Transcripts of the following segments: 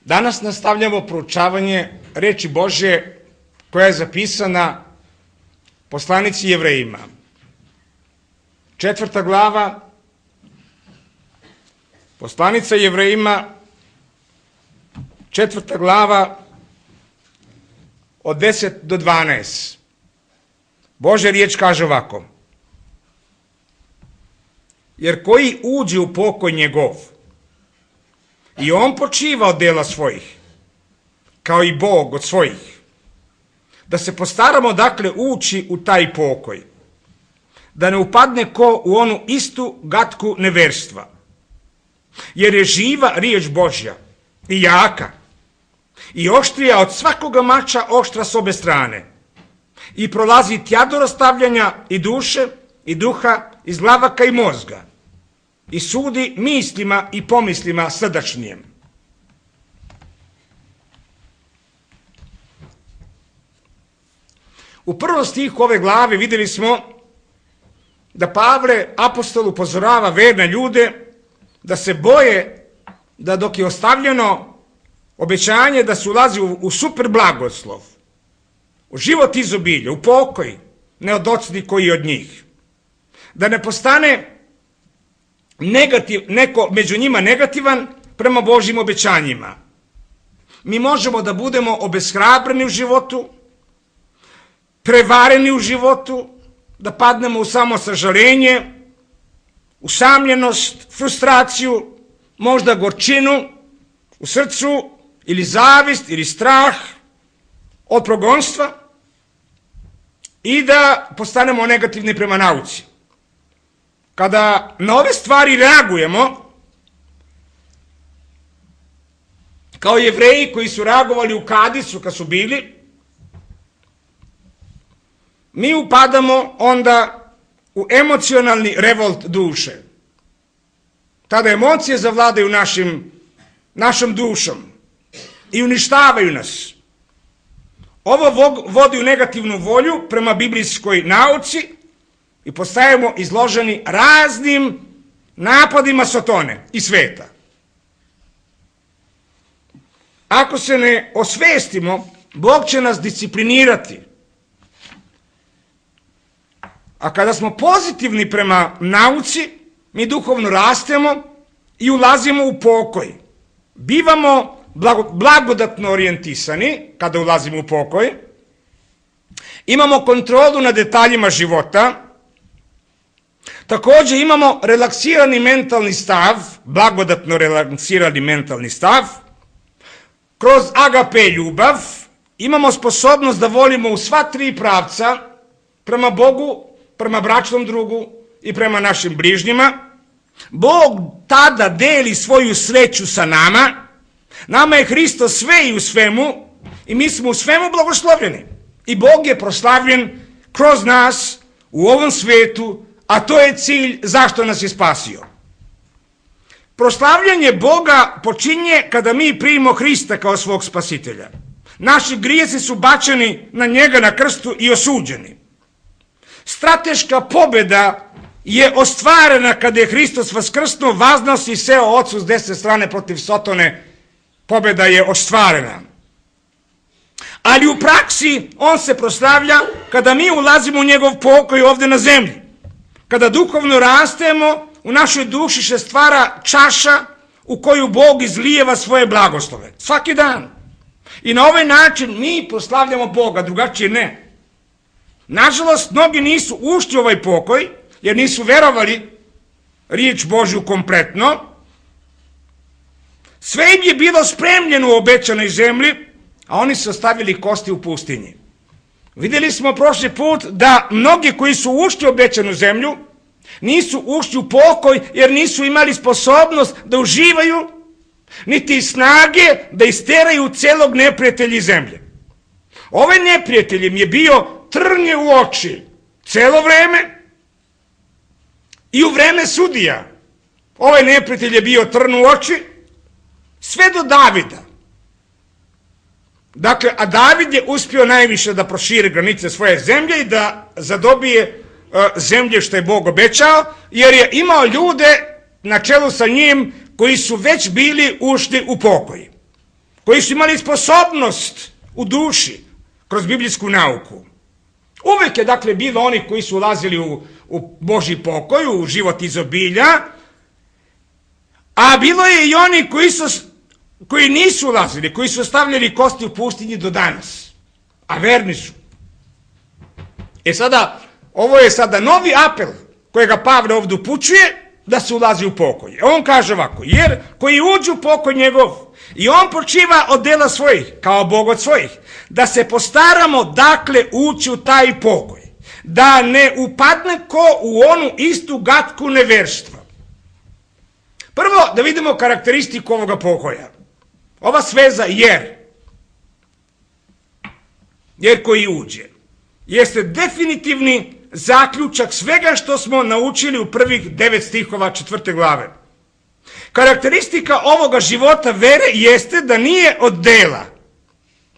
Danas nastavljamo proučavanje reči Božje koja je zapisana poslanici Jevrejima. 4. glava, poslanica Jevrejima, 4. glava, od 10 do 12. Božja riječ kaže ovako: jer koji uđe u pokoj njegov, i on počiva od dela svojih, kao i Bog od svojih, da se postaramo dakle ući u taj pokoj, da ne upadne ko u onu istu gatku neverstva, jer je živa riječ Božja i jaka i oštrija od svakoga mača oštra s obe strane, i prolazi tja do rastavljanja i duše i duha, iz glavaka i mozga, i sudi mislima i pomislima srdačnijem. U prvom stihu ove glave vidjeli smo da Pavle, apostol, upozorava verne ljude da se boje da dok je ostavljeno obećanje da se ulazi u super blagoslov, u život izobilja, u pokoj, ne odocni koji od njih, da ne postane neko među njima negativan prema Božjim obećanjima. Mi možemo da budemo obeshrabreni u životu, prevareni u životu, da padnemo u samosažaljenje, usamljenost, frustraciju, možda gorčinu u srcu, ili zavist, ili strah od progonstva, i da postanemo negativni prema nauci. Kada na ove stvari reagujemo, kao Jevreji koji su reagovali u Kadisu kad su bili, mi upadamo onda u emocionalni revolt duše. Tada emocije zavladaju našom dušom i uništavaju nas. Ovo vodi u negativnu volju prema biblijskoj nauci i postajemo izloženi raznim napadima Sotone i sveta. Ako se ne osvestimo, Bog će nas disciplinirati. A kada smo pozitivni prema nauci, mi duhovno rastemo i ulazimo u pokoj. Bivamo blagodatno orijentisani kada ulazimo u pokoj. Imamo kontrolu nad detaljima života. Također imamo relaksirani mentalni stav, blagodatno relaksirani mentalni stav. Kroz agape ljubav imamo sposobnost da volimo u sva tri pravca, prema Bogu, prema bračnom drugu i prema našim bližnjima. Bog tada deli svoju sreću sa nama. Nama je Hristos sve i u svemu i mi smo u svemu blagoslovljeni. I Bog je proslavljen kroz nas u ovom svijetu, a to je cilj zašto nas je spasio. Proslavljanje Boga počinje kada mi primimo Hrista kao svog spasitelja. Naši grijesi su bačeni na njega na krstu i osuđeni. Strateška pobjeda je ostvarena kada je Hristos vaskrsnuo, vaznao se i seo Ocu s desne strane protiv Sotone. Pobjeda je ostvarena. Ali u praksi on se proslavlja kada mi ulazimo u njegov pokoj ovdje na zemlji. Kada duhovno rastemo, u našoj duši se stvara čaša u koju Bog izlijeva svoje blagoslove. Svaki dan. I na ovaj način mi proslavljamo Boga, drugačije ne. Nažalost, mnogi nisu ušli u ovaj pokoj, jer nisu verovali riječ Božju kompletno. Sve im je bilo spremljeno u obećanoj zemlji, a oni su ostavili kosti u pustinji. Vidjeli smo prošli put da mnogi koji su ušli u obećanu zemlju nisu ušli u pokoj jer nisu imali sposobnost da uživaju, niti snage da isteraju celog neprijatelja iz zemlje. Ovaj neprijatelj im je bio trnje u oči celo vreme i u vreme sudija. Ovaj neprijatelj je bio trn u oči sve do Davida. Dakle, a David je uspio najviše da proširi granice svoje zemlje i da zadobije zemlje što je Bog obećao, jer je imao ljude na čelu sa njim koji su već bili ušli u pokoj. koji su imali sposobnost u duši kroz biblijsku nauku. Uvijek je dakle bilo oni koji su ulazili u Božji pokoj, u život izobilja, a bilo je i oni koji nisu ulazili, koji su ostavljali kosti u pustinji do danas, a verni su. Sada, ovo je sada novi apel kojega Pavle ovdje upućuje, da se ulazi u pokoj. On kaže ovako, jer koji uđu u pokoj njegov i on počiva od dela svojih, kao Bog od svojih, da se postaramo dakle ući u taj pokoj, da ne upadne ko u onu istu gatku neverstva. Prvo da vidimo karakteristiku ovoga pokoja. Ova sveza jer koji uđe, jeste definitivni zaključak svega što smo naučili u prvih 9 stihova 4. glave. Karakteristika ovoga života vere jeste da nije od dela.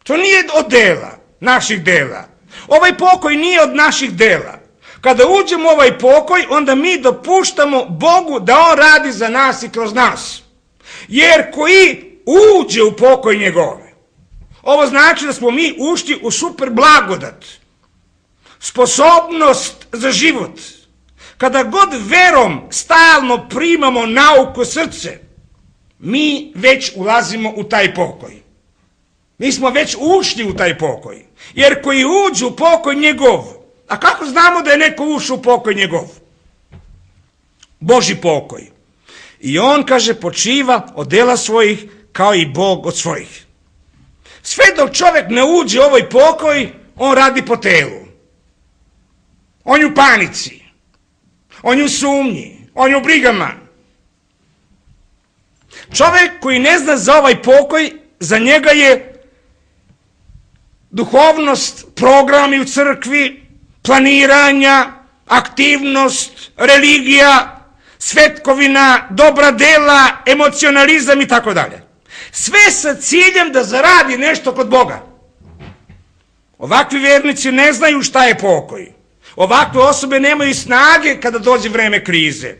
To nije od dela, naših dela. Ovaj pokoj nije od naših dela. Kada uđemo u ovaj pokoj, onda mi dopuštamo Bogu da On radi za nas i kroz nas. Jer koji uđe u pokoj njegove, ovo znači da smo mi ušli u super blagodat, sposobnost za život. Kada god verom stalno primamo nauku srce, mi već ulazimo u taj pokoj. Mi smo već ušli u taj pokoj. Jer koji uđu u pokoj njegov, a kako znamo da je neko ušao u pokoj njegov? Božji pokoj. I on, kaže, počiva od dela svojih kao i Bog od svojih. Sve dok čovjek ne uđe u ovaj pokoj, on radi po telu. On je u panici, on je u sumnji, on je u brigama. Čovjek koji ne zna za ovaj pokoj, za njega je duhovnost, programi u crkvi, planiranja, aktivnost, religija, svetkovina, dobra dela, emocionalizam i tako dalje. Sve sa ciljem da zaradi nešto kod Boga. Ovakvi vjernici ne znaju šta je pokoj. Ovakve osobe nemaju snage kada dođe vreme krize.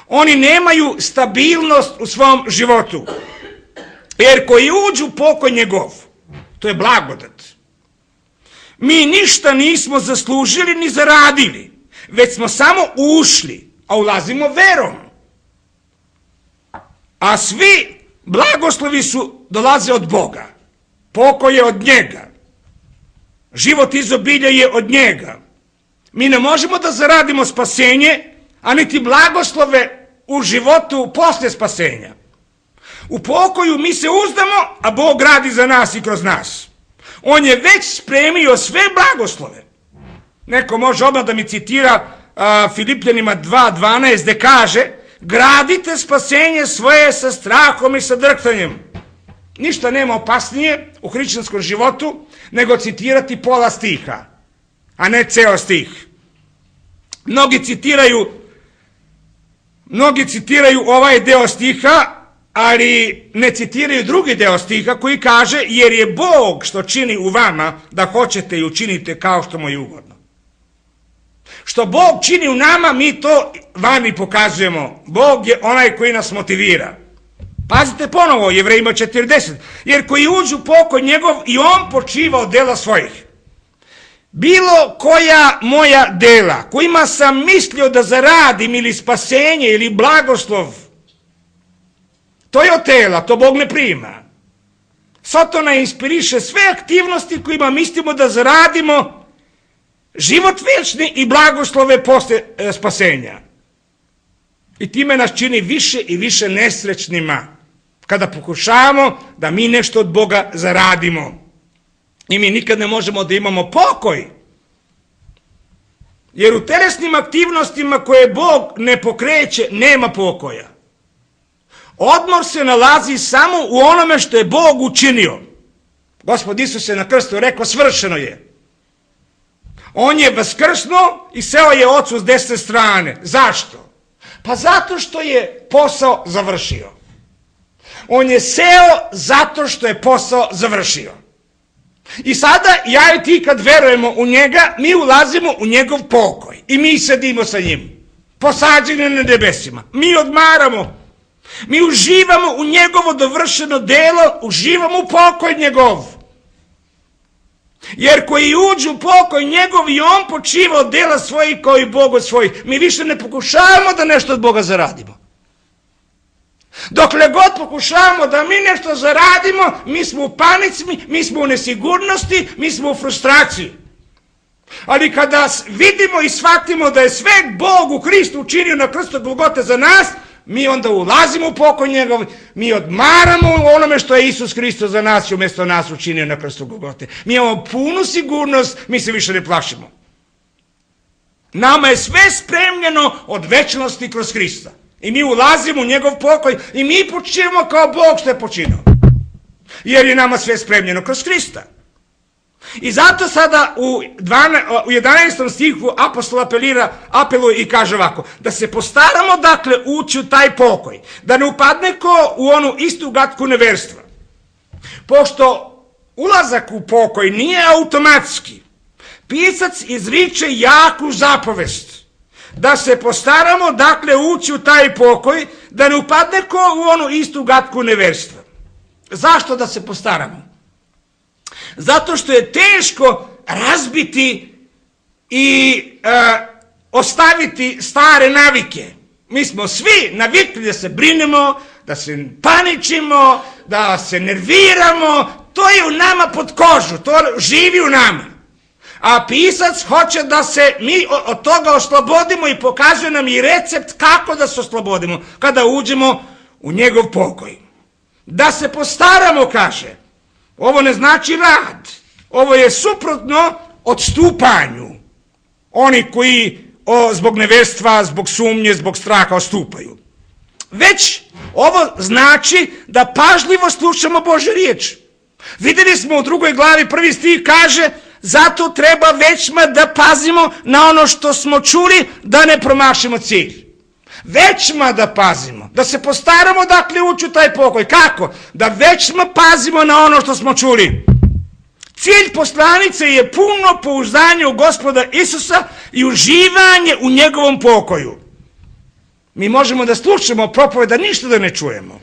Oni nemaju stabilnost u svom životu. Jer koji uđu u pokoj njegov, to je blagodat. Mi ništa nismo zaslužili ni zaradili, već smo samo ušli, a ulazimo verom. A svi blagoslovi dolaze od Boga. Pokoj je od njega. Život izobilja je od njega. Mi ne možemo da zaradimo spasenje, a niti blagoslove u životu poslije spasenja. U pokoju mi se uzdamo, a Bog radi za nas i kroz nas. On je već spremio sve blagoslove. Neko može odmah da mi citira Filipljanima 2.12 gde kaže: gradite spasenje svoje sa strahom i sa drhtanjem. Ništa nema opasnije u hrišćanskom životu nego citirati pola stiha, a ne ceo stih. Mnogi citiraju ovaj deo stiha, ali ne citiraju drugi deo stiha koji kaže: jer je Bog što čini u vama da hoćete i učinite kao što mu je ugodno. Što Bog čini u nama, mi to vani pokazujemo. Bog je onaj koji nas motivira. Pazite ponovo, Jevrejima 4.10. Jer koji uđu u pokoj njegov i on počiva od dela svojih. Bilo koja moja dela kojima sam mislio da zaradim ili spasenje ili blagoslov, to je od tela, to Bog ne prima. Satana inspiriše sve aktivnosti kojima mislimo da zaradimo život večni i blagoslove posle spasenja. I time nas čini više i više nesrećnima kada pokušavamo da mi nešto od Boga zaradimo. I mi nikad ne možemo da imamo pokoj. Jer u telesnim aktivnostima koje Bog ne pokreće, nema pokoja. Odmor se nalazi samo u onome što je Bog učinio. Gospod Isus je na krstu rekao: svršeno je. On je vaskrsnuo i seo je Ocu s desne strane. Zašto? Pa zato što je posao završio. On je seo zato što je posao završio. I sada ja i ti kad verujemo u njega, mi ulazimo u njegov pokoj. I mi sedimo sa njim. Posađeni na nebesima. Mi odmaramo. Mi uživamo u njegovo dovršeno delo, uživamo u pokoj njegov. Jer koji uđu u pokoj njegov i on počiva od dela svojih kao i Bog od svojih. Mi više ne pokušavamo da nešto od Boga zaradimo. Dokle god pokušavamo da mi nešto zaradimo, mi smo u panici, mi smo u nesigurnosti, mi smo u frustraciji. Ali kada vidimo i shvatimo da je sve Bog u Hristu učinio na krstu Golgote za nas, mi onda ulazimo u pokoj njegov, mi odmaramo u onome što je Isus Hristos za nas i umjesto nas učinio na krstu Golgote. Mi imamo punu sigurnost, mi se više ne plašimo. Nama je sve spremljeno od večnosti kroz Hrista. I mi ulazimo u njegov pokoj i mi počinimo kao Bog što je počinio. Jer je nama sve spremljeno kroz Hrista. I zato sada u 11. stihu apostol apeluje i kaže ovako, da se postaramo dakle ući u taj pokoj, da ne upadne ko u onu istu gatku neverstva. Pošto ulazak u pokoj nije automatski, pisac izriče jaku zapovest, da se postaramo dakle ući u taj pokoj, da ne upadne ko u onu istu gatku neverstva. Zašto da se postaramo? Zato što je teško razbiti i ostaviti stare navike. Mi smo svi navikli da se brinemo, da se paničimo, da se nerviramo. To je u nama pod kožu, to živi u nama. A pisac hoće da se mi od toga oslobodimo i pokazuje nam i recept kako da se oslobodimo kada uđemo u njegov pokoj. Da se postaramo, kaže. Ovo ne znači rad. Ovo je suprotno odstupanju. Oni koji zbog neverstva, zbog sumnje, zbog straha odstupaju. Već ovo znači da pažljivo slušamo Božju riječ. Vidjeli smo u 2. glavi 1. stih kaže, zato treba većma da pazimo na ono što smo čuli, da ne promašimo cilj. Većma da pazimo, da se postaramo dakle ući u taj pokoj. Kako? Da većma pazimo na ono što smo čuli. Cilj poslanice je puno pouzdanje u Gospoda Isusa i uživanje u njegovom pokoju. Mi možemo da slušamo propoved, da ništa da ne čujemo.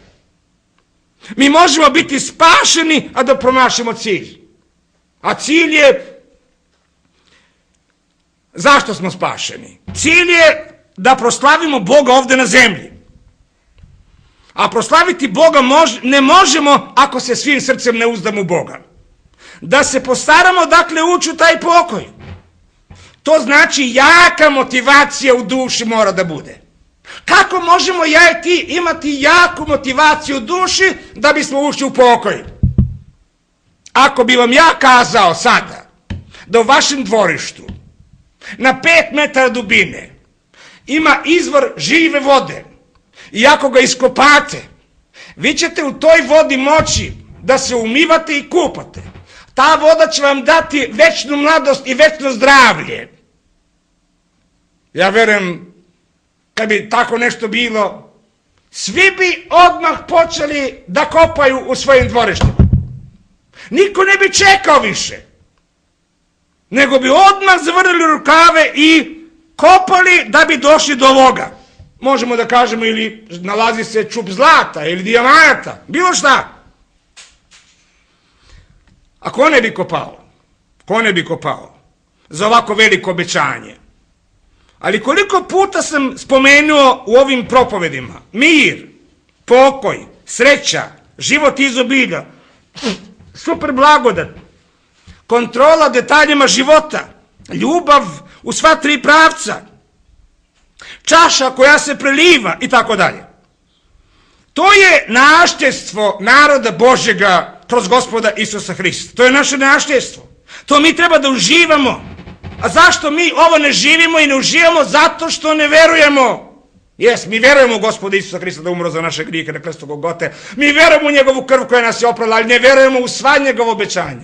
Mi možemo biti spašeni, a da promašimo cilj. A cilj je, zašto smo spašeni? Cilj je da proslavimo Boga ovdje na zemlji. A proslaviti Boga ne možemo ako se svim srcem ne uzdamo u Boga. Da se postaramo dakle ući u taj pokoj. To znači jaka motivacija u duši mora da bude. Kako možemo ja i ti imati jaku motivaciju u duši da bismo ušli u pokoj? Ako bi vam ja kazao sada da u vašem dvorištu na 5 metara dubine ima izvor žive vode i ako ga iskopate, vi ćete u toj vodi moći da se umivate i kupate. Ta voda će vam dati večnu mladost i večno zdravlje. Ja verujem, kad bi tako nešto bilo, svi bi odmah počeli da kopaju u svojim dvorištima. Niko ne bi čekao više, nego bi odmah zavrnuli rukave i kopali da bi došli do ovoga. Možemo da kažemo ili nalazi se čup zlata ili dijamanta, bilo šta. A ko ne bi kopao? Ko ne bi kopao za ovako veliko obećanje? Ali koliko puta sam spomenuo u ovim propovedima, mir, pokoj, sreća, život izobilja, super blagodat, kontrola detaljima života, ljubav u sva 3 pravca, čaša koja se preliva i tako dalje. To je naštestvo naroda Božjega kroz Gospoda Isusa Hrista. To je naše naštestvo. To mi treba da uživamo. A zašto mi ovo ne živimo i ne uživamo? Zato što ne verujemo. Mi verujemo u Gospoda Isusa Hrista da umro za naše grijehe na krstu Golgote. Mi verujemo u njegovu krv koja nas je oprala, ali ne verujemo u sva njegova obećanja.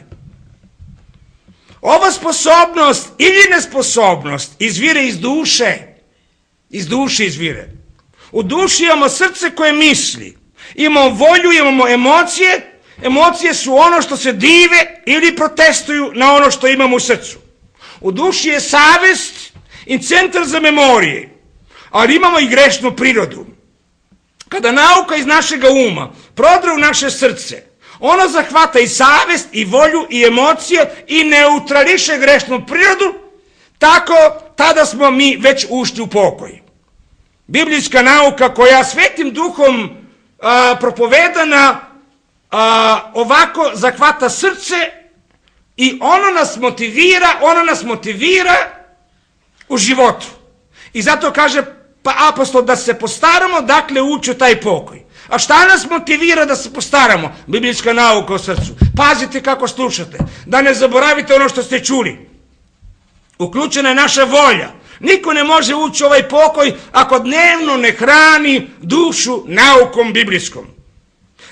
Ova sposobnost ili nesposobnost izvire iz duše. Iz duše izvire. U duši imamo srce koje misli. Imamo volju, imamo emocije. Emocije su ono što se dive ili protestuju na ono što imamo u srcu. U duši je savest i centar za memorije. Ali imamo i grešnu prirodu. Kada nauka iz našega uma prodre u naše srce, ono zahvata i savest, i volju, i emocije, i neutrališe grešnu prirodu, tako tada smo mi već ušli u pokoj. Biblijska nauka koja Svetim Duhom propovedana ovako zahvata srce i ono nas motivira u životu. I zato kaže apostol da se postaramo, dakle ući u taj pokoj. A šta nas motivira da se postaramo? Biblijska nauka o srcu. Pazite kako slušate, da ne zaboravite ono što ste čuli. Uključena je naša volja. Niko ne može ući u ovaj pokoj ako dnevno ne hrani dušu naukom biblijskom.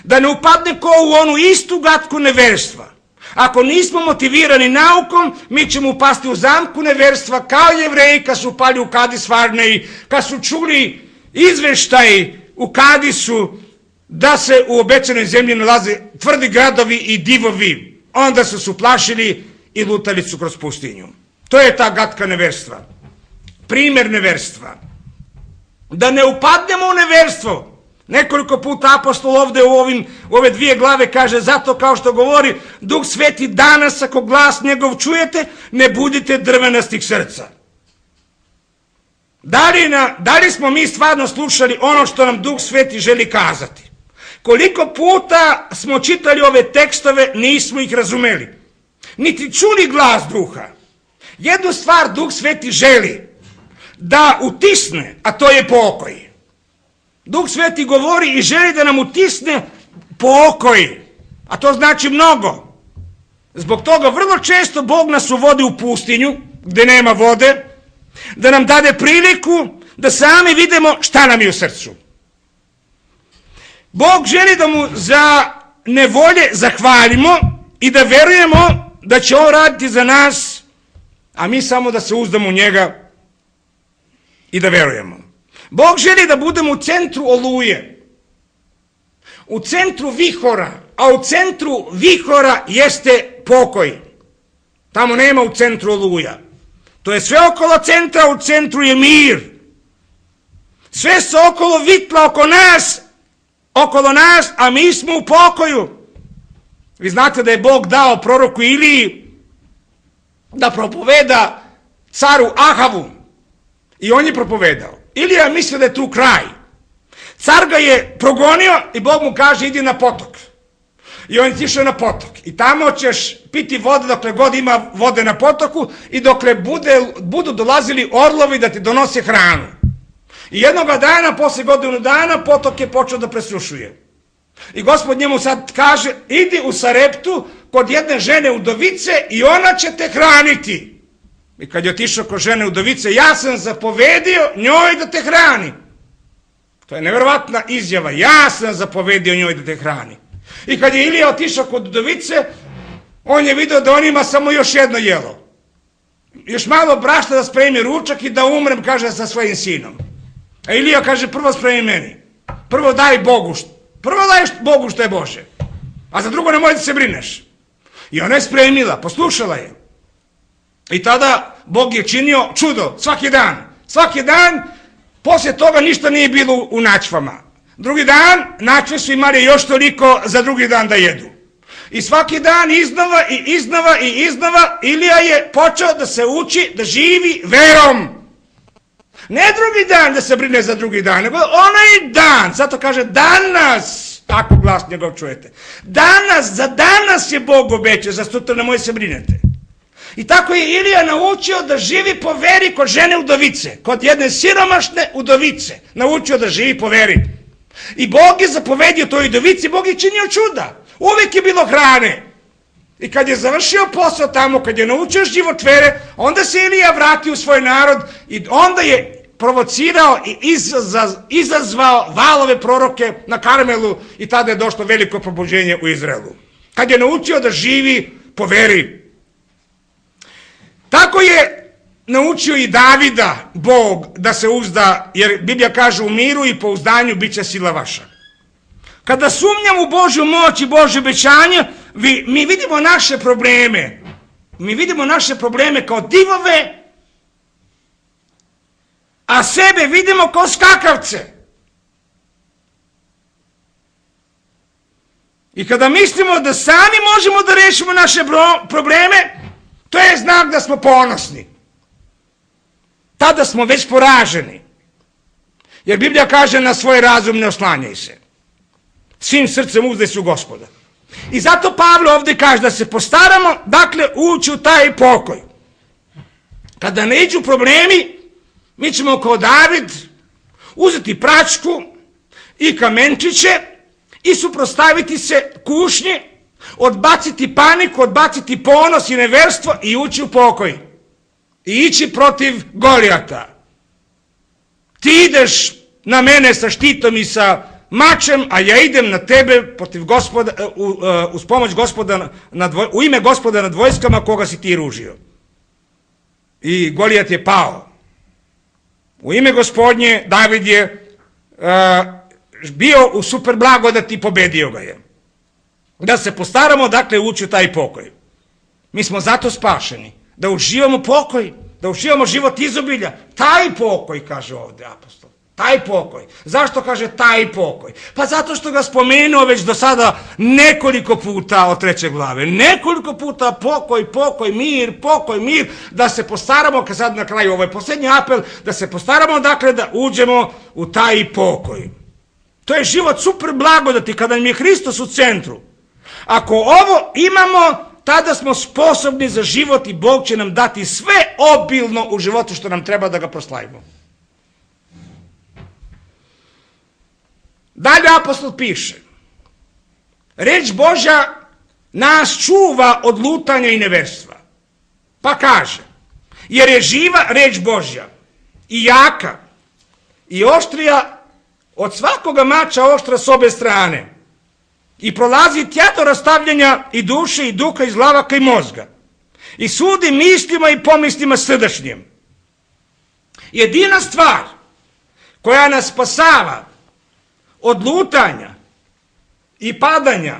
Da ne upadne ko u onu istu gatku neverstva. Ako nismo motivirani naukom, mi ćemo upasti u zamku neverstva kao Jevreji kad su upali u Kadis Varneji, kad su čuli izveštaj u Kadisu da se u obećanoj zemlji nalaze tvrdi gradovi i divovi. Onda su se uplašili i lutali su kroz pustinju. To je ta gatka neverstva. Primjer neverstva. Da ne upadnemo u neverstvo. Nekoliko puta apostol ovdje u ove 2 glave kaže, zato kao što govori Duh Sveti danas, ako glas njegov čujete, ne budite drvenastih srca. Da li smo mi stvarno slušali ono što nam Duh Sveti želi kazati? Koliko puta smo čitali ove tekstove, nismo ih razumeli. Niti čuli glas Duha. Jednu stvar Duh Sveti želi da utisne, a to je pokoj. Duh Sveti govori i želi da nam utisne pokoj, a to znači mnogo. Zbog toga vrlo često Bog nas uvodi u pustinju, gdje nema vode, da nam dade priliku da sami vidimo šta nam je u srcu. Bog želi da mu za nevolje zahvalimo i da verujemo da će on raditi za nas, a mi samo da se uzdamo u njega i da verujemo. Bog želi da budemo u centru oluje, u centru vihora, a u centru vihora jeste pokoj. Tamo nema u centru oluja. To je sve okolo centra, u centru je mir. Sve se okolo vitla okolo nas, a mi smo u pokoju. Vi znate da je Bog dao proroku Iliji da propoveda caru Ahavu. I on je propovedao. Ilija mislio da je tu kraj. Car ga je progonio i Bog mu kaže idi na potok. I on je išao na potok. I tamo ćeš piti vodu dokle god ima vode na potoku i dokle budu dolazili orlovi da ti donose hranu. I jednoga dana, posle godinu dana, potok je počeo da presušuje. I Gospod njemu sad kaže idi u Sareptu kod jedne žene udovice i ona će te hraniti. I kad je otišao kod žene udovice, ja sam zapovedio njoj da te hrani. To je nevjerovatna izjava. Ja sam zapovedio njoj da te hrani. I kad je Ilija otišao kod udovice, on je vidio da on ima samo još jedno jelo. Još malo brašna da spremi ručak i da umrem, kaže, sa svojim sinom. A Ilija kaže, prvo spremi meni. Prvo daj Bogu što je Bože. A za drugo nemoj da se brineš. I ona je spremila, poslušala je. I tada Bog je činio čudo svaki dan. Svaki dan, poslije toga ništa nije bilo u načvama. Drugi dan, načve su imali još toliko za drugi dan da jedu. I svaki dan iznova Ilija je počeo da se uči da živi verom. Ne drugi dan da se brine za drugi dan, nego onaj dan. Zato kaže danas, tako glas njegov čujete. Za danas je Bog obećao, za sutra nemoj se brinete. I tako je Ilija naučio da živi po veri kod žene udovice, kod jedne siromašne udovice, naučio da živi po veri. I Bog je zapovedio toj udovici, Bog je činio čuda, uvijek je bilo hrane. I kad je završio posao tamo, kad je naučio život vere, onda se Ilija vratio u svoj narod i onda je provocirao i izazvao valove proroke na Karmelu i tada je došlo veliko probuđenje u Izraelu. Kad je naučio da živi po veri. Tako je naučio i Davida Bog da se uzda, jer Biblija kaže u miru i pouzdanju bit će sila vaša. Kada sumnjamo u Božju moć i Božje obećanje, mi vidimo naše probleme. Mi vidimo naše probleme kao divove, a sebe vidimo kao skakavce. I kada mislimo da sami možemo da rešimo naše probleme, to je znak da smo ponosni. Tada smo već poraženi. Jer Biblija kaže na svoj razum ne oslanjaj se. Svim srcem uzdaj se u Gospoda. I zato Pavle ovdje kaže da se postaramo, dakle, ući u taj pokoj. Kada ne iđu problemi, mi ćemo kao David uzeti pračku i kamenčiće i suprotstaviti se kušnji, odbaciti paniku, odbaciti ponos i neverstvo i ući u pokoj. I ići protiv Golijata. Ti ideš na mene sa štitom i sa mačem, a ja idem na tebe protiv Gospoda, uz pomoć Gospoda, u ime Gospoda nad vojskama koga si ti ružio. I Golijat je pao. U ime Gospodnje David je bio u super blagodati i pobedio ga je. Da se postaramo, dakle, ući u taj pokoj. Mi smo zato spašeni. Da uživamo pokoj, da uživamo život izobilja. Taj pokoj, kaže ovdje apostol. Taj pokoj. Zašto kaže taj pokoj? Pa zato što ga spomenuo već do sada nekoliko puta od 3. glave. Nekoliko puta pokoj, mir, da se postaramo, kad sad na kraju ovaj posljednji apel, da se postaramo, dakle, da uđemo u taj pokoj. To je život super blagodati kada nam je Hristos u centru. Ako ovo imamo, tada smo sposobni za život i Bog će nam dati sve obilno u životu što nam treba da ga proslavimo. Dalje apostol piše, reč Božja nas čuva od lutanja i neverstva. Pa kaže, jer je živa reč Božja i jaka i oštrija od svakoga mača oštra s obe strane i prolazi tja do rastavljanja i duše i duha, iz glavaka i mozga i sudi mislima i pomislima srdačnjim. Jedina stvar koja nas spasava od lutanja i padanja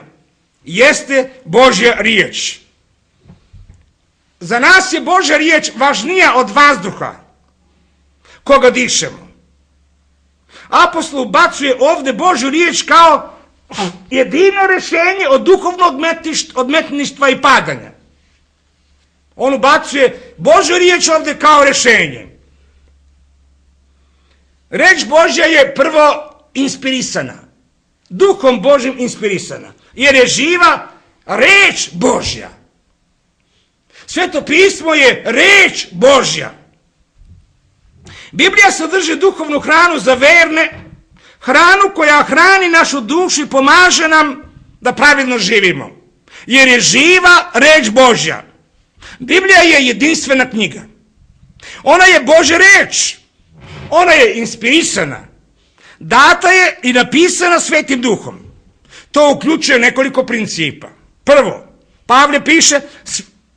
jeste Božja riječ. Za nas je Božja riječ važnija od vazduha koga dišemo. Apostol ubacuje ovdje Božju riječ kao jedino rješenje od duhovnog odmetništva i padanja. On ubacuje Božju riječ ovdje kao rješenje. Reč Božja je prvo inspirisana, Duhom Božjim inspirisana, jer je živa reč Božja. Sveto pismo je reč Božja. Biblija sadrži duhovnu hranu za verne, hranu koja hrani našu dušu i pomaže nam da pravilno živimo, jer je živa reč Božja. Biblija je jedinstvena knjiga. Ona je Božja reč. Ona je inspirisana. Data je i napisana Svetim Duhom. To uključuje nekoliko principa. Prvo, Pavle piše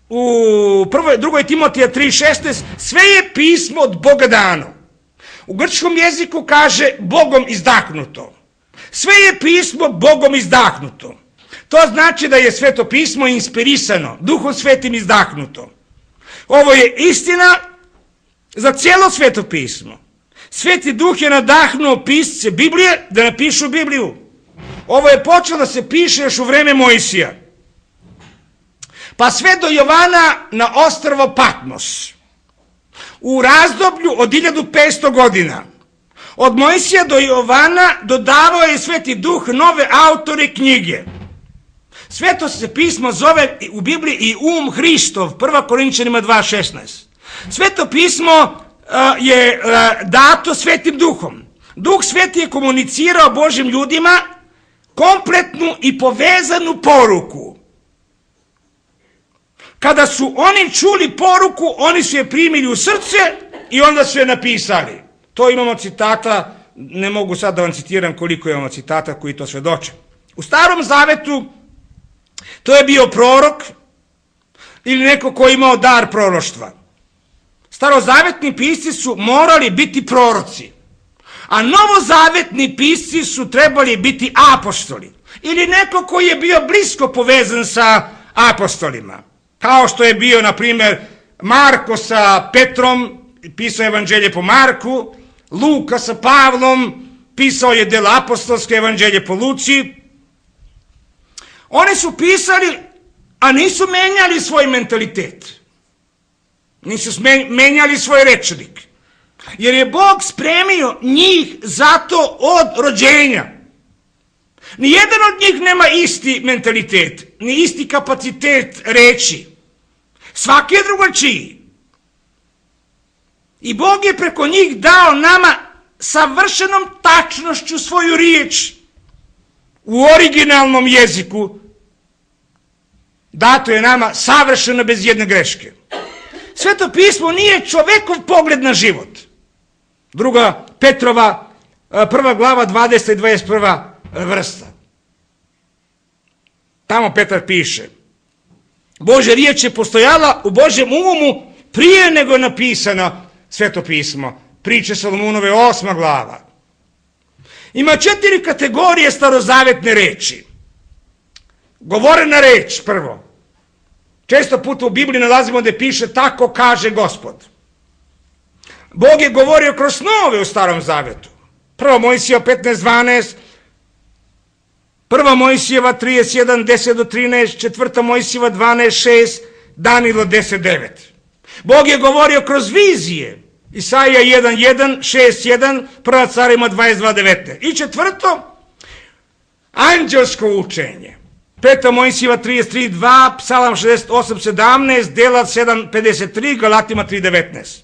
u 2. Timotija 3.16, sve je pismo od Boga dano. U grčkom jeziku kaže Bogom izdahnuto. Sve je pismo Bogom izdahnuto. To znači da je Sveto pismo inspirisano, Duhom Svetim izdahnuto. Ovo je istina za cijelo Sveto pismo. Sveti Duh je nadahnuo pisce Biblije da napišu Bibliju. Ovo je počelo da se piše još u vreme Mojsija. Pa sve do Jovana na ostrvo Patmos. U razdoblju od 1500 godina. Od Mojsija do Jovana dodavao je Sveti Duh nove autore knjige. Sveto se pismo zove u Bibliji i Hristov, 1. Korinčanima 2.16. Sveto pismo je dato Svetim Duhom. Duh Sveti je komunicirao Božim ljudima kompletnu i povezanu poruku. Kada su oni čuli poruku, oni su je primili u srce i onda su je napisali. To imamo citata, ne mogu sad da vam citiram koliko imamo citata koji to svedoče. U Starom Zavetu to je bio prorok ili neko ko je imao dar proroštva. Starozavetni pisci su morali biti proroci, a novozavetni pisci su trebali biti apostoli ili neko koji je bio blisko povezan sa apostolima. Kao što je bio, na primjer, Marko sa Petrom, pisao evanđelje po Marku, Luka sa Pavlom, pisao je delo apostolske, evanđelje po Luci. Oni su pisali, a nisu menjali svoj mentalitet. Nisu menjali svoj rečnik. Jer je Bog spremio njih zato od rođenja. Nijedan od njih nema isti mentalitet, ni isti kapacitet reći. Svaki je drugačiji. I Bog je preko njih dao nama savršenom tačnošću svoju riječ. U originalnom jeziku dato je nama savršeno bez jedne greške. Sveto pismo nije čovekov pogled na život. 2. Petrova, 1. glava, 20. i 21. vrsta. Tamo Petar piše: Božja riječ je postojala u Božjem umu prije nego je napisano Sveto pismo. Priče Solomonove 8. glava. Ima 4 kategorije starozavetne reči. Govorena reč prvo. Često puta u Bibliji nalazimo da piše tako kaže Gospod. Bog je govorio kroz snove u Starom Zavetu. 1. Mojsija 15:12, 1. Mojsijeva 31, 10 do 13, 4. Mojsijeva 12:6, Danilo 10:9. Bog je govorio kroz vizije. Isaija 1:1, 6:1, 1. Carima 22:19. I 4. Anđelsko učenje. 5. Mojsijeva 33:2, Psalam 68:17, Dela 7:53, Galatima 3:19.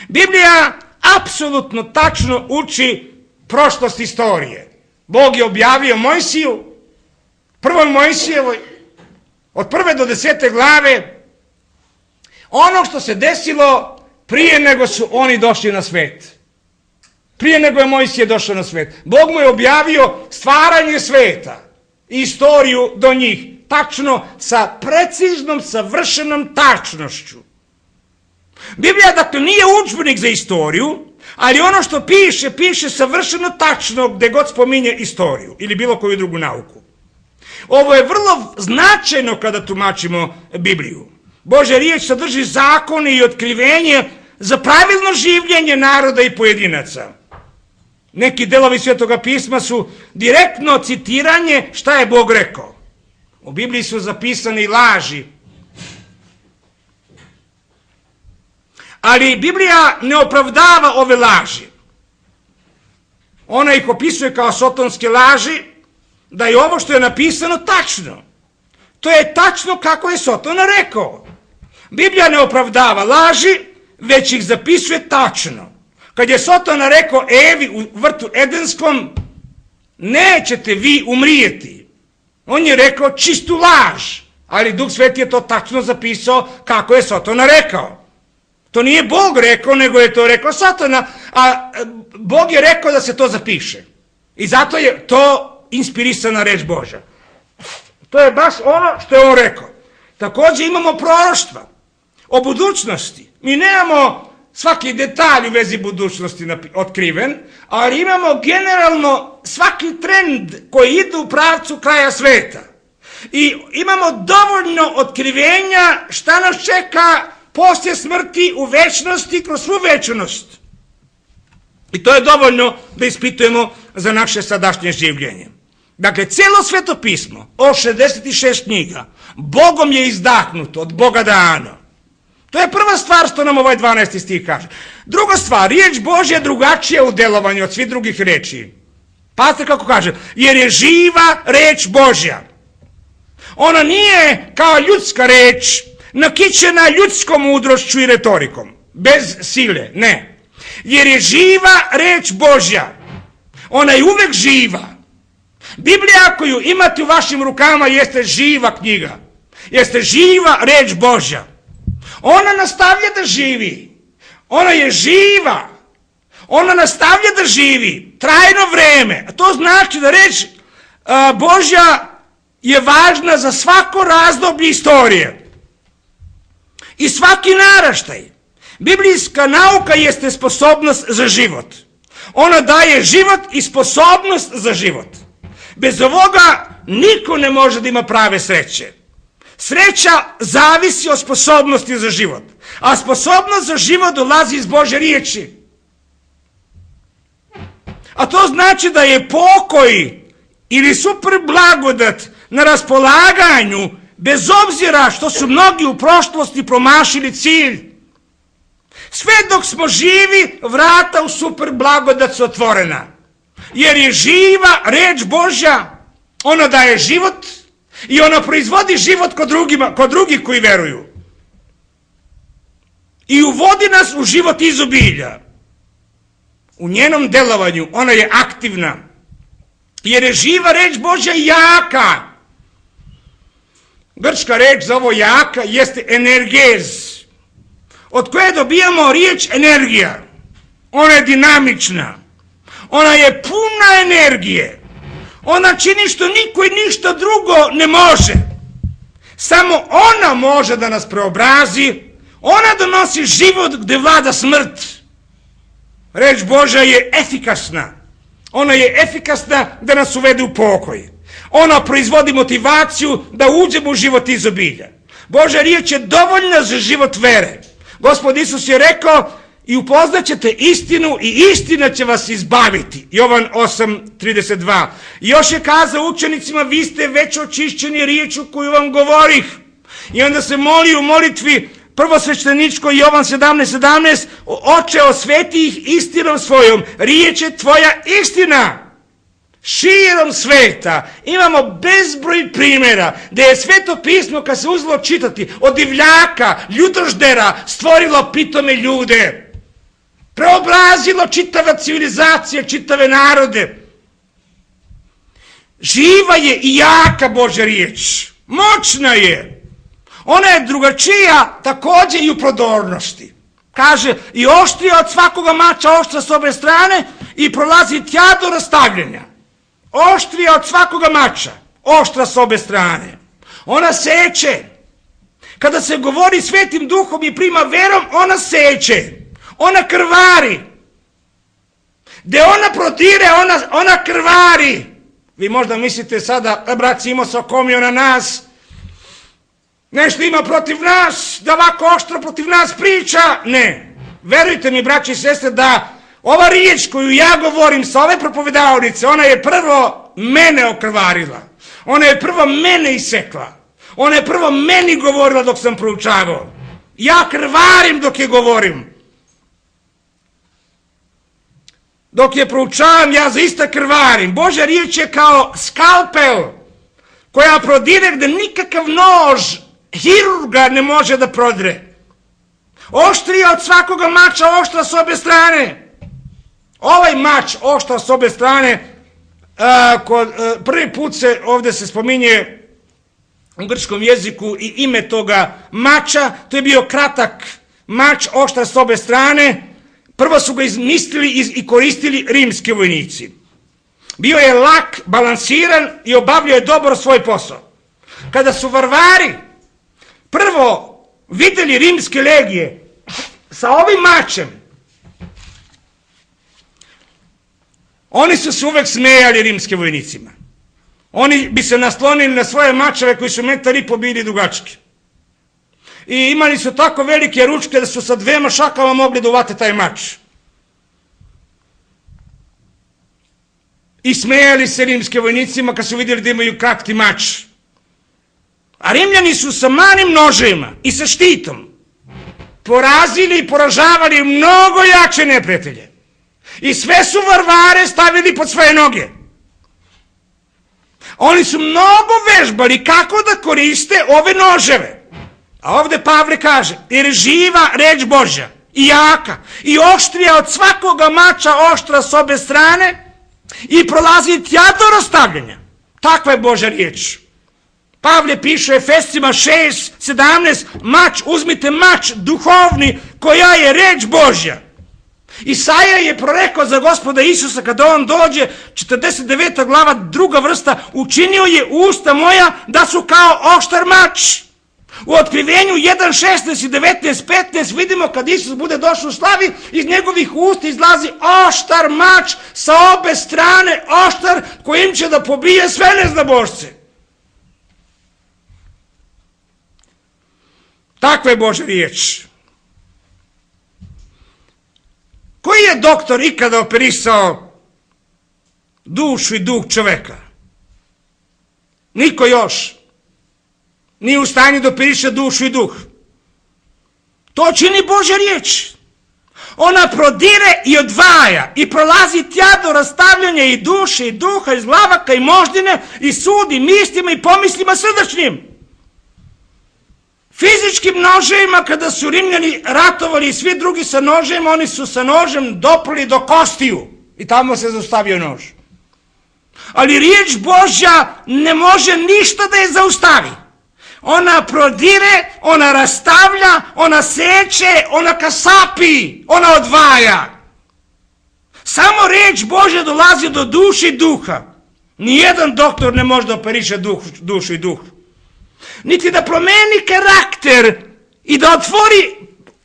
Biblija apsolutno tačno uči prošlost istorije. Bog je objavio Mojsiju, 1. Mojsijevoj, od 1. do 10. glave, ono što se desilo prije nego su oni došli na svet. Prije nego je Mojsije došao na svet. Bog mu je objavio stvaranje sveta i istoriju do njih. Tačno, sa preciznom, savršenom tačnošću. Biblija dakle nije udžbenik za istoriju, ali ono što piše, piše savršeno tačno gdje god spominje istoriju ili bilo koju drugu nauku. Ovo je vrlo značajno kada tumačimo Bibliju. Božja riječ sadrži zakone i otkrivenje za pravilno življenje naroda i pojedinaca. Neki delovi Svetoga pisma su direktno citiranje šta je Bog rekao. U Bibliji su zapisane i laži. Ali Biblija ne opravdava ove laži. Ona ih opisuje kao sotonske laži, da je ovo što je napisano tačno. To je tačno kako je Soton rekao. Biblija ne opravdava laži, već ih zapisuje tačno. Kad je Soton rekao Evi u vrtu Edenskom, nećete vi umrijeti. On je rekao čistu laž, ali Duh Sveti je to tačno zapisao kako je Soton rekao. To nije Bog rekao, nego je to rekao Satana, a Bog je rekao da se to zapiše. I zato je to inspirisana reč Božja. To je baš ono što je on rekao. Također imamo proroštva o budućnosti. Mi nemamo svaki detalj u vezi budućnosti otkriven, ali imamo generalno svaki trend koji ide u pravcu kraja sveta. I imamo dovoljno otkrivenja šta nas čeka poslije smrti u večnosti kroz svu večnost. I to je dovoljno da ispitujemo za naše sadašnje življenje. Dakle, cijelo Sveto pismo o 66 knjiga Bogom je izdahnuto, od Boga dano. To je prva stvar što nam ovaj 12. stih kaže. Druga stvar, riječ Božja je drugačija u delovanju od svih drugih reči. Pazite kako kaže, jer je živa reč Božja. Ona nije kao ljudska reč, nakićena ljudskom mudrošću i retorikom, bez sile, ne. Jer je živa reč Božja. Ona je uvek živa. Biblija koju imate u vašim rukama jeste živa knjiga. Jeste živa reč Božja. Ona nastavlja da živi. Ona je živa. Ona nastavlja da živi. Trajno vreme. A to znači da reč Božja je važna za svako razdoblje istorije. I svaki naraštaj. Biblijska nauka jeste sposobnost za život. Ona daje život i sposobnost za život. Bez ovoga niko ne može da ima prave sreće. Sreća zavisi od sposobnosti za život. A sposobnost za život dolazi iz Božje riječi. A to znači da je pokoj ili super blagodat na raspolaganju, bez obzira što su mnogi u prošlosti promašili cilj. Sve dok smo živi, vrata u super blagodat su otvorena. Jer je živa reč Božja, ona daje život i ona proizvodi život kod drugih koji veruju. I uvodi nas u život izobilja. U njenom delovanju ona je aktivna. Jer je živa reč Božja jaka. Grčka reč za ovo jaka jeste energez, od koje dobijamo riječ energija. Ona je dinamična. Ona je puna energije. Ona čini što niko i ništa drugo ne može. Samo ona može da nas preobrazi. Ona donosi život gdje vlada smrt. Reč Božja je efikasna. Ona je efikasna da nas uvede u pokoj. Ona proizvodi motivaciju da uđemo u život izobilja. Božja riječ je dovoljna za život vere. Gospod Isus je rekao, i upoznaćete istinu i istina će vas izbaviti. Jovan 8:32. I još je kazao učenicima, vi ste već očišćeni riječu koju vam govorih. I onda se moli u molitvi prvosvešteničkoj Jovan 17:17, Oče, osveti ih istinom svojom, riječ je tvoja istina. Širom sveta imamo bezbroj primjera da je Sveto pismo, kad se uzelo čitati, od divljaka, ljudoždera stvorilo pitome ljude. Preobrazilo čitava civilizacija, čitave narode. Živa je i jaka Božja riječ. Moćna je. Ona je drugačija također i u prodornosti. Kaže, i oštrija od svakoga mača oštra s obe strane i prolazi tja do rastavljanja. Oštrija od svakoga mača, oštra s obe strane. Ona seče. Kada se govori Svetim Duhom i prima verom, ona seče. Ona krvari. Gdje ona protire, ona krvari. Vi možda mislite sada, brat Simo se okomio na nas, nešto ima protiv nas, da ovako oštro protiv nas priča. Ne. Verujte mi, braći i sestre, da ova riječ koju ja govorim sa ove propovedalnice, ona je prvo mene okrvarila. Ona je prvo mene isekla. Ona je prvo meni govorila dok sam proučavao. Ja krvarim dok je govorim. Dok je proučavam, ja zaista krvarim. Božja riječ je kao skalpel koja prodire gdje nikakav nož hirurga ne može da prodre. Oštrija od svakoga mača, oštra s obe strane. Ovaj mač oštra s obe strane, prvi put ovdje se spominje u grčkom jeziku i ime toga mača. To je bio kratak mač oštra s obe strane. Prvo su ga izmislili i koristili rimski vojnici. Bio je lak, balansiran i obavljao je dobro svoj posao. Kada su varvari prvo vidjeli rimske legije sa ovim mačem, oni su se uvek smejali rimskim vojnicima. Oni bi se naslonili na svoje mačeve koji su 1,5 m bili dugački. I imali su tako velike ručke da su sa 2 šakama mogli da uvate taj mač. I smejali se rimske vojnicima kad su vidjeli da imaju kratki mač. A Rimljani su sa malim noževima i sa štitom porazili i poražavali mnogo jače neprijatelje. I sve su varvare stavili pod svoje noge. Oni su mnogo vežbali kako da koriste ove noževe. A ovdje Pavle kaže, jer je živa reč Božja i jaka i oštrija od svakoga mača oštra s obe strane i prolazi tja do rastavljanja. Takva je Božja riječ. Pavle piše Efescima 6:17, mač, uzmite mač duhovni koja je reč Božja. Isaija je prorekao za Gospoda Isusa kada on dođe, 49. glava, 2. vrsta, učinio je usta moja da su kao oštar mač. U Otkrivenju 1:16 i 19:15 vidimo kad Isus bude došao u slavi, iz njegovih usta izlazi oštar mač sa obe strane, oštar kojim će da pobije sve neznabošce. Takva je Božja riječ. Koji je doktor ikada operisao dušu i duh čoveka? Niko još nije u stanju da operiše dušu i duh. To čini Božja riječ. Ona prodire i odvaja i prolazi tja do rastavljanja i duše i duha, iz glavaka i moždine i sudi mislima i pomislima srdačnim. Fizičkim noževima, kada su Rimljani ratovali i svi drugi sa nožem, oni su sa nožem doprli do kostiju i tamo se zaustavio nož. Ali riječ Božja ne može ništa da je zaustavi. Ona prodire, ona rastavlja, ona seče, ona kasapi, ona odvaja. Samo riječ Božja dolazi do duše i duha. Nijedan doktor ne može da operiše dušu i duh. Niti da promeni karakter i da otvori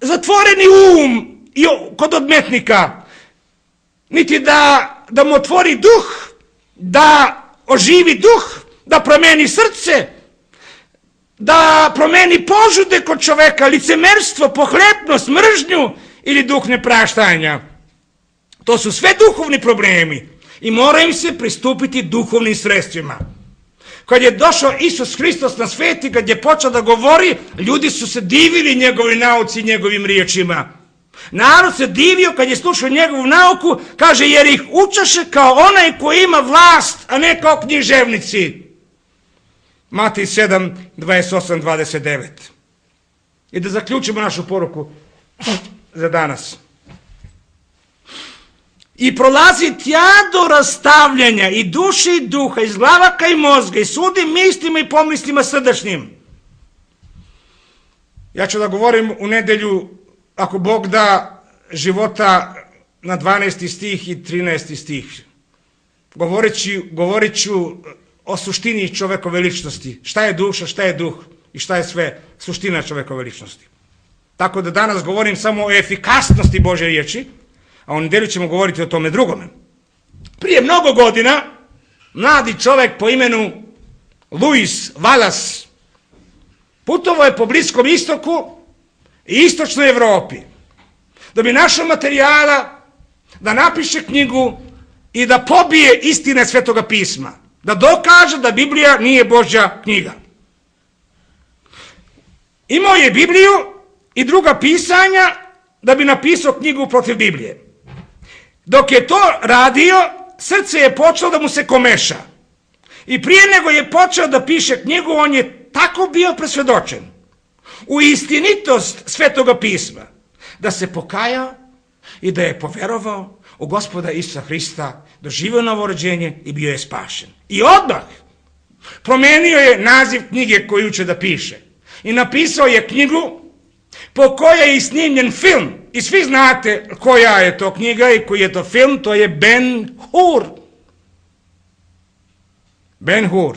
zatvoreni kod odmetnika. Niti da mu otvori duh, da oživi duh, da promeni srce, da promeni požude kod čoveka, licemerstvo, pohlepnost, mržnju ili duh nepraštanja. To su sve duhovni problemi i mora im se pristupiti duhovnim sredstvima. Kad je došao Isus Hristos na svijet i kad je počeo da govori, ljudi su se divili njegovoj nauci i njegovim riječima. Narod se divio kad je slušao njegovu nauku, kaže, jer ih učaše kao onaj koji ima vlast, a ne kao književnici. Matej 7, 28, 29. I da zaključimo našu poruku za danas. I prolazi tja do rastavljanja i duše i duha, iz glavaka i mozga, i sudi mislima i pomislima srdačnim. Ja ću da govorim u nedelju, ako Bog da, života na 12. stih i 13. stih. Govorit ću o suštini čovekove ličnosti. Šta je duša, šta je duh i šta je sve suština čovekove ličnosti. Tako da danas govorim samo o efikasnosti Božje riječi, a u nedelju ćemo govoriti o tome drugome. Prije mnogo godina, mladi čovek po imenu Louis Wallace putovao je po Bliskom istoku i istočnoj Evropi da bi našao materijala da napiše knjigu i da pobije istine Svetoga pisma, da dokaže da Biblija nije Božja knjiga. Imao je Bibliju i druga pisanja da bi napisao knjigu protiv Biblije. Dok je to radio, srce je počelo da mu se komeša. I prije nego je počeo da piše knjigu, on je tako bio presvedočen u istinitost Svetoga pisma, da se pokajao i da je poverovao u Gospoda Isusa Hrista, doživio novorođenje i bio je spašen. I odmah promenio je naziv knjige koju će da piše. I napisao je knjigu po kojoj je snimljen film. I svi znate koja je to knjiga i koji je to film, to je Ben Hur. Ben Hur.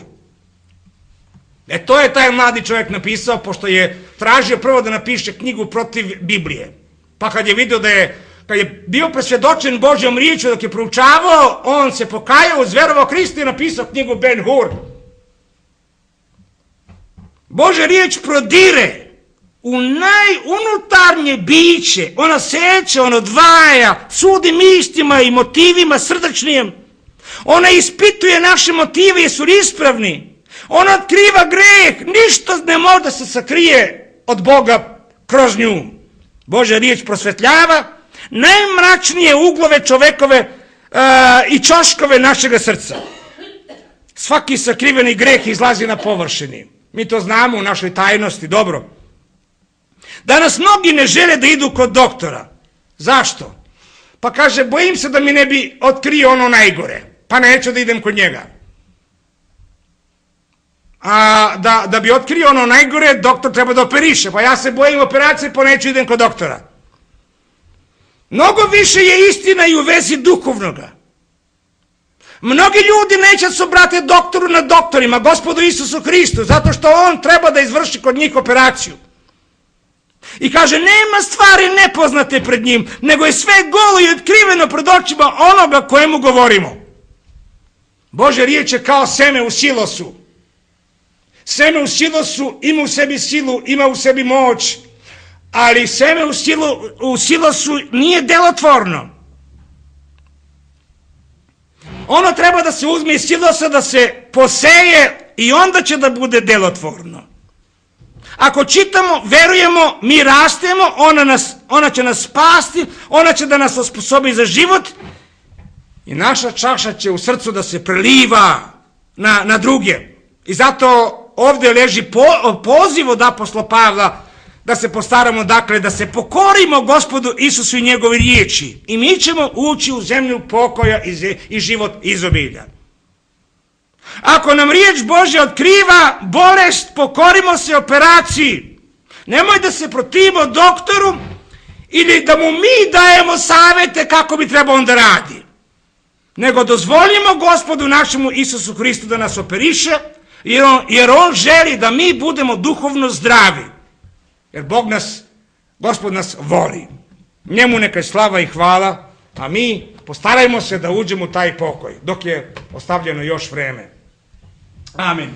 To je taj mladi čovjek napisao, pošto je tražio prvo da napiše knjigu protiv Biblije. Pa kad je vidio kad je bio presvjedočen Božjom riječju dok je proučavao, on se pokajao, uzverovao Hristu i napisao knjigu Ben Hur. Božja riječ prodire u najunutarnje biće, ona seče, ona odvaja, sudi mislima i motivima srdačnim. Ona ispituje naše motive jesu li ispravni. Ona otkriva greh, ništa ne može da se sakrije od Boga kroz nju. Božja riječ prosvetljava najmračnije uglove čovekove i ćoškove našega srca. Svaki sakriveni greh izlazi na površini. Mi to znamo u našoj tajnosti, dobro. Danas mnogi ne žele da idu kod doktora. Zašto? Pa kaže, bojim se da mi ne bi otkrio ono najgore, pa neću da idem kod njega. A da bi otkrio ono najgore, doktor treba da operiše, pa ja se bojim operacije, pa neću idem kod doktora. Mnogo više je istina i u vezi duhovnoga. Mnogi ljudi neće se obrate doktoru na doktorima, Gospodu Isusu Hristu, zato što on treba da izvrši kod njih operaciju. I kaže, nema stvari nepoznate pred njim, nego je sve golo i otkriveno pred očima onoga kojemu govorimo. Božja riječ je kao seme u silosu. Seme u silosu ima u sebi silu, ima u sebi moć, ali seme u silosu nije delotvorno. Ono treba da se uzme iz silosa, da se poseje i onda će da bude delotvorno. Ako čitamo, verujemo, mi rastemo, ona će nas spasti, ona će da nas osposobi za život i naša čaša će u srcu da se preliva na druge. I zato ovdje leži poziv od apostola Pavla da se postaramo, dakle, da se pokorimo Gospodu Isusu i njegove riječi. I mi ćemo ući u zemlju pokoja i život izobilja. Ako nam riječ Božja otkriva bolest, pokorimo se operaciji. Nemoj da se protivimo doktoru ili da mu mi dajemo savjete kako bi trebao on da radi. Nego dozvolimo Gospodu našemu Isusu Hristu da nas operiše, jer on želi da mi budemo duhovno zdravi. Jer Gospod nas voli. Njemu neka je slava i hvala, a mi postarajmo se da uđemo u taj pokoj, dok je ostavljeno još vreme. Amen.